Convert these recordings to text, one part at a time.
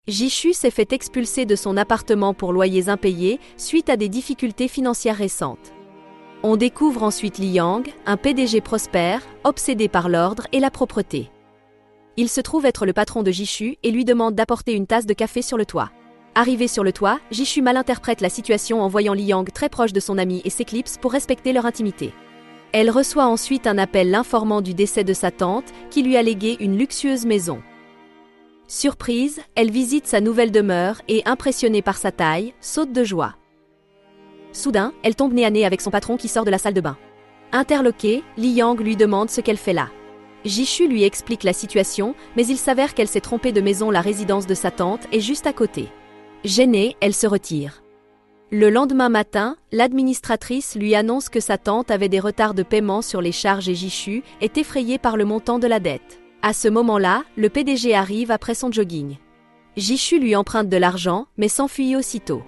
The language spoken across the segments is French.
Jishu s'est fait expulser de son appartement pour loyers impayés suite à des difficultés financières récentes. On découvre ensuite Li Yang, un PDG prospère, obsédé par l'ordre et la propreté. Il se trouve être le patron de Jishu et lui demande d'apporter une tasse de café sur le toit. Arrivé sur le toit, Jishu malinterprète la situation en voyant Li Yang très proche de son ami et s'éclipse pour respecter leur intimité. Elle reçoit ensuite un appel l'informant du décès de sa tante, qui lui a légué une luxueuse maison. Surprise, elle visite sa nouvelle demeure et, impressionnée par sa taille, saute de joie. Soudain, elle tombe nez à nez avec son patron qui sort de la salle de bain. Interloquée, Li Yang lui demande ce qu'elle fait là. Jishu lui explique la situation, mais il s'avère qu'elle s'est trompée de maison, la résidence de sa tante est juste à côté. Gênée, elle se retire. Le lendemain matin, l'administratrice lui annonce que sa tante avait des retards de paiement sur les charges et Jishu est effrayée par le montant de la dette. À ce moment-là, le PDG arrive après son jogging. Jishu lui emprunte de l'argent, mais s'enfuit aussitôt.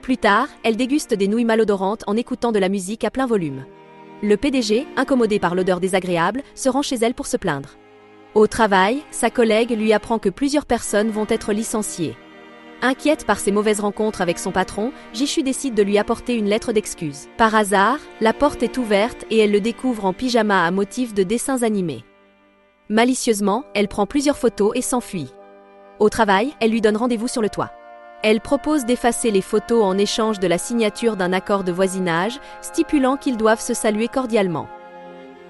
Plus tard, elle déguste des nouilles malodorantes en écoutant de la musique à plein volume. Le PDG, incommodé par l'odeur désagréable, se rend chez elle pour se plaindre. Au travail, sa collègue lui apprend que plusieurs personnes vont être licenciées. Inquiète par ses mauvaises rencontres avec son patron, Jishu décide de lui apporter une lettre d'excuse. Par hasard, la porte est ouverte et elle le découvre en pyjama à motif de dessins animés. Malicieusement, elle prend plusieurs photos et s'enfuit. Au travail, elle lui donne rendez-vous sur le toit. Elle propose d'effacer les photos en échange de la signature d'un accord de voisinage, stipulant qu'ils doivent se saluer cordialement.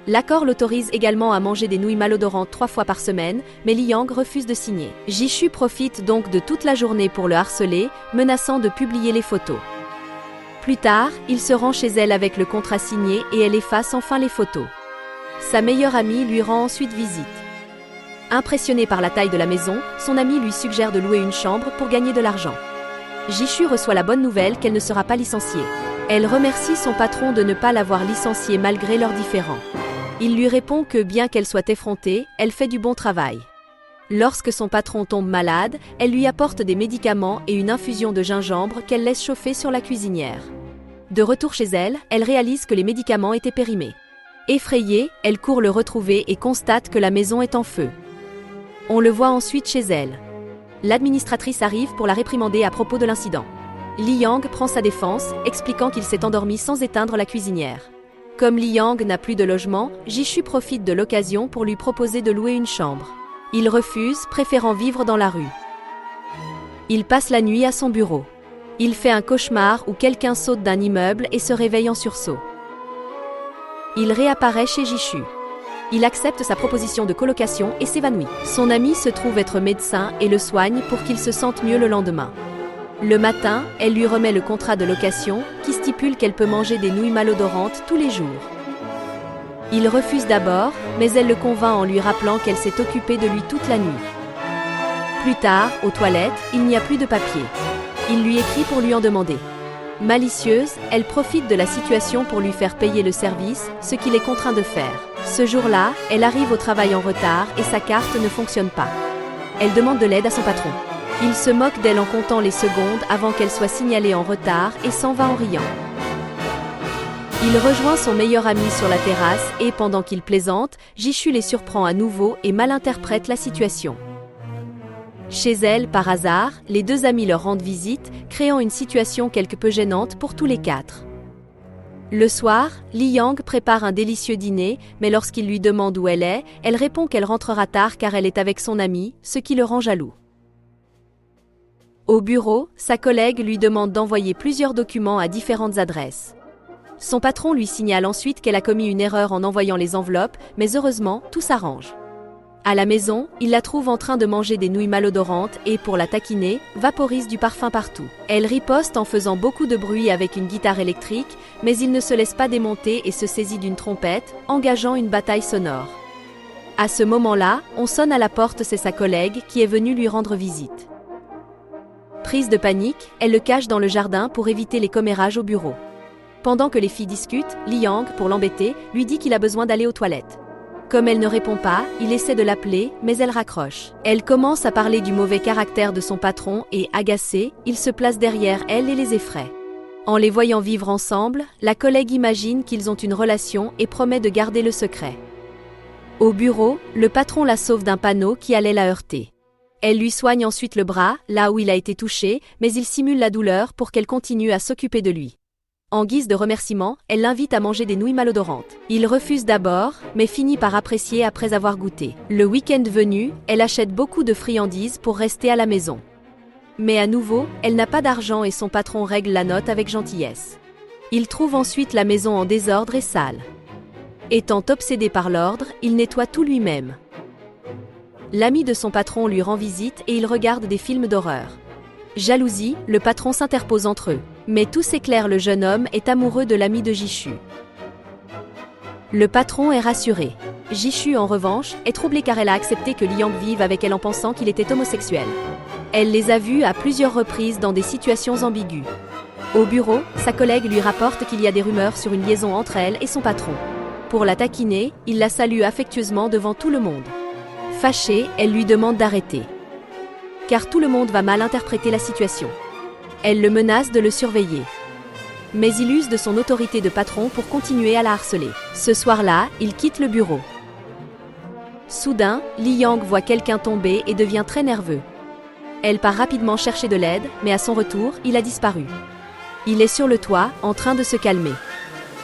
L'accord l'autorise également à manger des nouilles malodorantes 3 fois par semaine, mais Li Yang refuse de signer. Jishu profite donc de toute la journée pour le harceler, menaçant de publier les photos. Plus tard, il se rend chez elle avec le contrat signé et elle efface enfin les photos. Sa meilleure amie lui rend ensuite visite. Impressionnée par la taille de la maison, son amie lui suggère de louer une chambre pour gagner de l'argent. Jishu reçoit la bonne nouvelle qu'elle ne sera pas licenciée. Elle remercie son patron de ne pas l'avoir licenciée malgré leurs différends. Il lui répond que bien qu'elle soit effrontée, elle fait du bon travail. Lorsque son patron tombe malade, elle lui apporte des médicaments et une infusion de gingembre qu'elle laisse chauffer sur la cuisinière. De retour chez elle, elle réalise que les médicaments étaient périmés. Effrayée, elle court le retrouver et constate que la maison est en feu. On le voit ensuite chez elle. L'administratrice arrive pour la réprimander à propos de l'incident. Li Yang prend sa défense, expliquant qu'il s'est endormi sans éteindre la cuisinière. Comme Li Yang n'a plus de logement, Jishu profite de l'occasion pour lui proposer de louer une chambre. Il refuse, préférant vivre dans la rue. Il passe la nuit à son bureau. Il fait un cauchemar où quelqu'un saute d'un immeuble et se réveille en sursaut. Il réapparaît chez Jishu. Il accepte sa proposition de colocation et s'évanouit. Son ami se trouve être médecin et le soigne pour qu'il se sente mieux le lendemain. Le matin, elle lui remet le contrat de location qui stipule qu'elle peut manger des nouilles malodorantes tous les jours. Il refuse d'abord, mais elle le convainc en lui rappelant qu'elle s'est occupée de lui toute la nuit. Plus tard, aux toilettes, il n'y a plus de papier. Il lui écrit pour lui en demander. Malicieuse, elle profite de la situation pour lui faire payer le service, ce qu'il est contraint de faire. Ce jour-là, elle arrive au travail en retard et sa carte ne fonctionne pas. Elle demande de l'aide à son patron. Il se moque d'elle en comptant les secondes avant qu'elle soit signalée en retard et s'en va en riant. Il rejoint son meilleur ami sur la terrasse et pendant qu'il plaisante, Jishu les surprend à nouveau et malinterprète la situation. Chez elle, par hasard, les deux amis leur rendent visite, créant une situation quelque peu gênante pour tous les quatre. Le soir, Li Yang prépare un délicieux dîner, mais lorsqu'il lui demande où elle est, elle répond qu'elle rentrera tard car elle est avec son ami, ce qui le rend jaloux. Au bureau, sa collègue lui demande d'envoyer plusieurs documents à différentes adresses. Son patron lui signale ensuite qu'elle a commis une erreur en envoyant les enveloppes, mais heureusement, tout s'arrange. À la maison, il la trouve en train de manger des nouilles malodorantes et, pour la taquiner, vaporise du parfum partout. Elle riposte en faisant beaucoup de bruit avec une guitare électrique, mais il ne se laisse pas démonter et se saisit d'une trompette, engageant une bataille sonore. À ce moment-là, on sonne à la porte, c'est sa collègue qui est venue lui rendre visite. Prise de panique, elle le cache dans le jardin pour éviter les commérages au bureau. Pendant que les filles discutent, Li Yang, pour l'embêter, lui dit qu'il a besoin d'aller aux toilettes. Comme elle ne répond pas, il essaie de l'appeler, mais elle raccroche. Elle commence à parler du mauvais caractère de son patron et, agacé, il se place derrière elle et les effraie. En les voyant vivre ensemble, la collègue imagine qu'ils ont une relation et promet de garder le secret. Au bureau, le patron la sauve d'un panneau qui allait la heurter. Elle lui soigne ensuite le bras, là où il a été touché, mais il simule la douleur pour qu'elle continue à s'occuper de lui. En guise de remerciement, elle l'invite à manger des nouilles malodorantes. Il refuse d'abord, mais finit par apprécier après avoir goûté. Le week-end venu, elle achète beaucoup de friandises pour rester à la maison. Mais à nouveau, elle n'a pas d'argent et son patron règle la note avec gentillesse. Il trouve ensuite la maison en désordre et sale. Étant obsédé par l'ordre, il nettoie tout lui-même. L'ami de son patron lui rend visite et ils regardent des films d'horreur. Jalousie, le patron s'interpose entre eux. Mais tout s'éclaire, le jeune homme est amoureux de l'ami de Jishu. Le patron est rassuré. Jishu, en revanche, est troublée car elle a accepté que Liang vive avec elle en pensant qu'il était homosexuel. Elle les a vus à plusieurs reprises dans des situations ambiguës. Au bureau, sa collègue lui rapporte qu'il y a des rumeurs sur une liaison entre elle et son patron. Pour la taquiner, il la salue affectueusement devant tout le monde. Fâchée, elle lui demande d'arrêter. Car tout le monde va mal interpréter la situation. Elle le menace de le surveiller. Mais il use de son autorité de patron pour continuer à la harceler. Ce soir-là, il quitte le bureau. Soudain, Liang voit quelqu'un tomber et devient très nerveux. Elle part rapidement chercher de l'aide, mais à son retour, il a disparu. Il est sur le toit, en train de se calmer.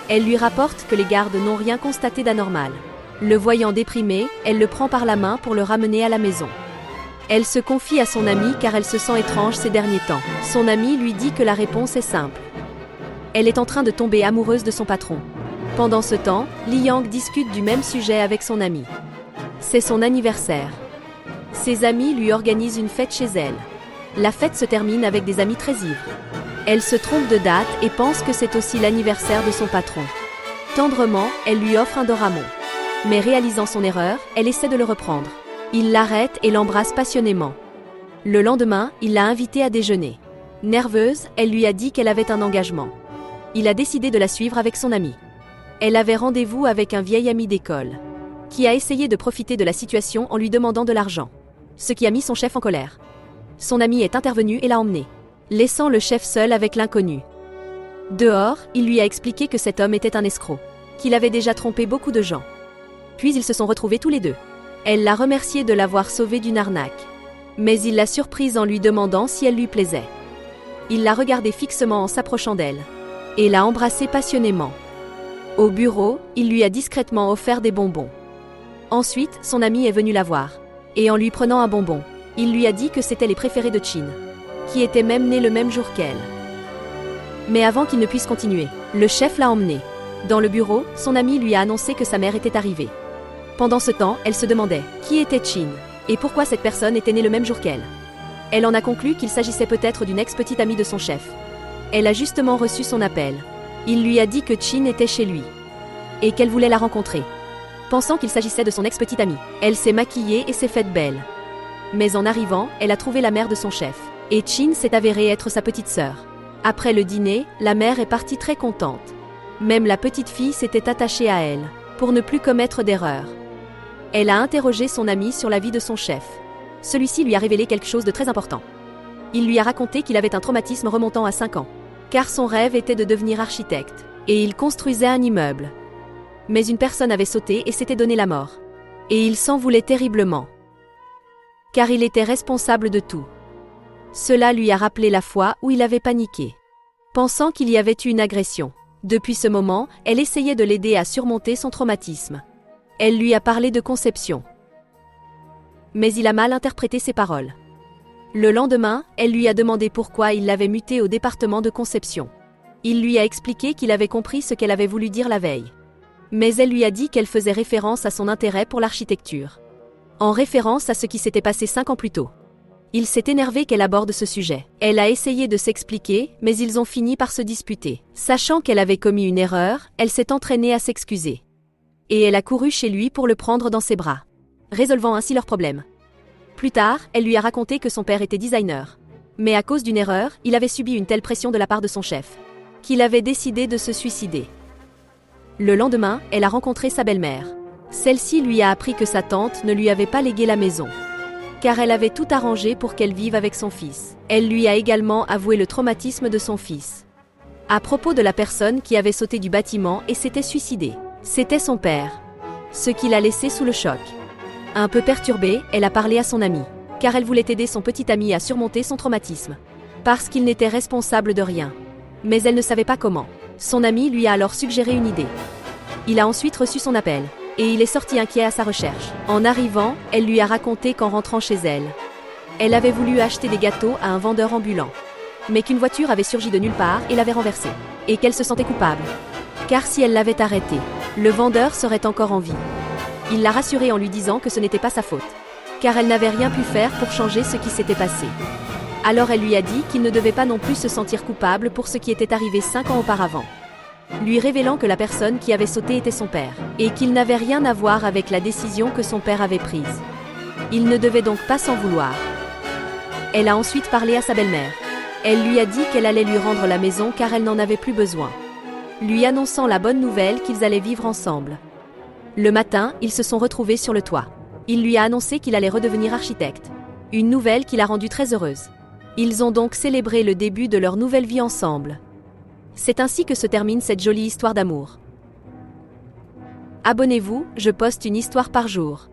Elle lui rapporte que les gardes n'ont rien constaté d'anormal. Le voyant déprimé, elle le prend par la main pour le ramener à la maison. Elle se confie à son ami car elle se sent étrange ces derniers temps. Son ami lui dit que la réponse est simple. Elle est en train de tomber amoureuse de son patron. Pendant ce temps, Liang discute du même sujet avec son ami. C'est son anniversaire. Ses amis lui organisent une fête chez elle. La fête se termine avec des amis très ivres. Elle se trompe de date et pense que c'est aussi l'anniversaire de son patron. Tendrement, elle lui offre un Doraemon. Mais réalisant son erreur, elle essaie de le reprendre. Il l'arrête et l'embrasse passionnément. Le lendemain, il l'a invitée à déjeuner. Nerveuse, elle lui a dit qu'elle avait un engagement. Il a décidé de la suivre avec son ami. Elle avait rendez-vous avec un vieil ami d'école, qui a essayé de profiter de la situation en lui demandant de l'argent. Ce qui a mis son chef en colère. Son ami est intervenu et l'a emmené, laissant le chef seul avec l'inconnu. Dehors, il lui a expliqué que cet homme était un escroc, qu'il avait déjà trompé beaucoup de gens. Puis ils se sont retrouvés tous les deux. Elle l'a remercié de l'avoir sauvé d'une arnaque. Mais il l'a surprise en lui demandant si elle lui plaisait. Il l'a regardée fixement en s'approchant d'elle. Et l'a embrassée passionnément. Au bureau, il lui a discrètement offert des bonbons. Ensuite, son ami est venu la voir. Et en lui prenant un bonbon, il lui a dit que c'était les préférés de Chin, qui était même né le même jour qu'elle. Mais avant qu'il ne puisse continuer, le chef l'a emmené. Dans le bureau, son ami lui a annoncé que sa mère était arrivée. Pendant ce temps, elle se demandait qui était Chin, et pourquoi cette personne était née le même jour qu'elle. Elle en a conclu qu'il s'agissait peut-être d'une ex-petite amie de son chef. Elle a justement reçu son appel. Il lui a dit que Chin était chez lui, et qu'elle voulait la rencontrer. Pensant qu'il s'agissait de son ex-petite amie, elle s'est maquillée et s'est faite belle. Mais en arrivant, elle a trouvé la mère de son chef, et Chin s'est avérée être sa petite sœur. Après le dîner, la mère est partie très contente. Même la petite fille s'était attachée à elle, pour ne plus commettre d'erreurs. Elle a interrogé son ami sur la vie de son chef. Celui-ci lui a révélé quelque chose de très important. Il lui a raconté qu'il avait un traumatisme remontant à 5 ans. Car son rêve était de devenir architecte. Et il construisait un immeuble. Mais une personne avait sauté et s'était donné la mort. Et il s'en voulait terriblement. Car il était responsable de tout. Cela lui a rappelé la fois où il avait paniqué, pensant qu'il y avait eu une agression. Depuis ce moment, elle essayait de l'aider à surmonter son traumatisme. Elle lui a parlé de conception. Mais il a mal interprété ses paroles. Le lendemain, elle lui a demandé pourquoi il l'avait muté au département de conception. Il lui a expliqué qu'il avait compris ce qu'elle avait voulu dire la veille. Mais elle lui a dit qu'elle faisait référence à son intérêt pour l'architecture. En référence à ce qui s'était passé 5 ans plus tôt. Il s'est énervé qu'elle aborde ce sujet. Elle a essayé de s'expliquer, mais ils ont fini par se disputer. Sachant qu'elle avait commis une erreur, elle s'est entraînée à s'excuser. Et elle a couru chez lui pour le prendre dans ses bras, résolvant ainsi leur problème. Plus tard, elle lui a raconté que son père était designer. Mais à cause d'une erreur, il avait subi une telle pression de la part de son chef, qu'il avait décidé de se suicider. Le lendemain, elle a rencontré sa belle-mère. Celle-ci lui a appris que sa tante ne lui avait pas légué la maison, car elle avait tout arrangé pour qu'elle vive avec son fils. Elle lui a également avoué le traumatisme de son fils, à propos de la personne qui avait sauté du bâtiment et s'était suicidée. C'était son père, ce qui l'a laissé sous le choc. Un peu perturbée, elle a parlé à son amie, car elle voulait aider son petit ami à surmonter son traumatisme. Parce qu'il n'était responsable de rien. Mais elle ne savait pas comment. Son ami lui a alors suggéré une idée. Il a ensuite reçu son appel. Et il est sorti inquiet à sa recherche. En arrivant, elle lui a raconté qu'en rentrant chez elle, elle avait voulu acheter des gâteaux à un vendeur ambulant. Mais qu'une voiture avait surgi de nulle part et l'avait renversé. Et qu'elle se sentait coupable. Car si elle l'avait arrêté, le vendeur serait encore en vie. Il l'a rassurée en lui disant que ce n'était pas sa faute. Car elle n'avait rien pu faire pour changer ce qui s'était passé. Alors elle lui a dit qu'il ne devait pas non plus se sentir coupable pour ce qui était arrivé 5 ans auparavant. Lui révélant que la personne qui avait sauté était son père, et qu'il n'avait rien à voir avec la décision que son père avait prise. Il ne devait donc pas s'en vouloir. Elle a ensuite parlé à sa belle-mère. Elle lui a dit qu'elle allait lui rendre la maison car elle n'en avait plus besoin. Lui annonçant la bonne nouvelle qu'ils allaient vivre ensemble. Le matin, ils se sont retrouvés sur le toit. Il lui a annoncé qu'il allait redevenir architecte. Une nouvelle qui l'a rendue très heureuse. Ils ont donc célébré le début de leur nouvelle vie ensemble. C'est ainsi que se termine cette jolie histoire d'amour. Abonnez-vous, je poste une histoire par jour.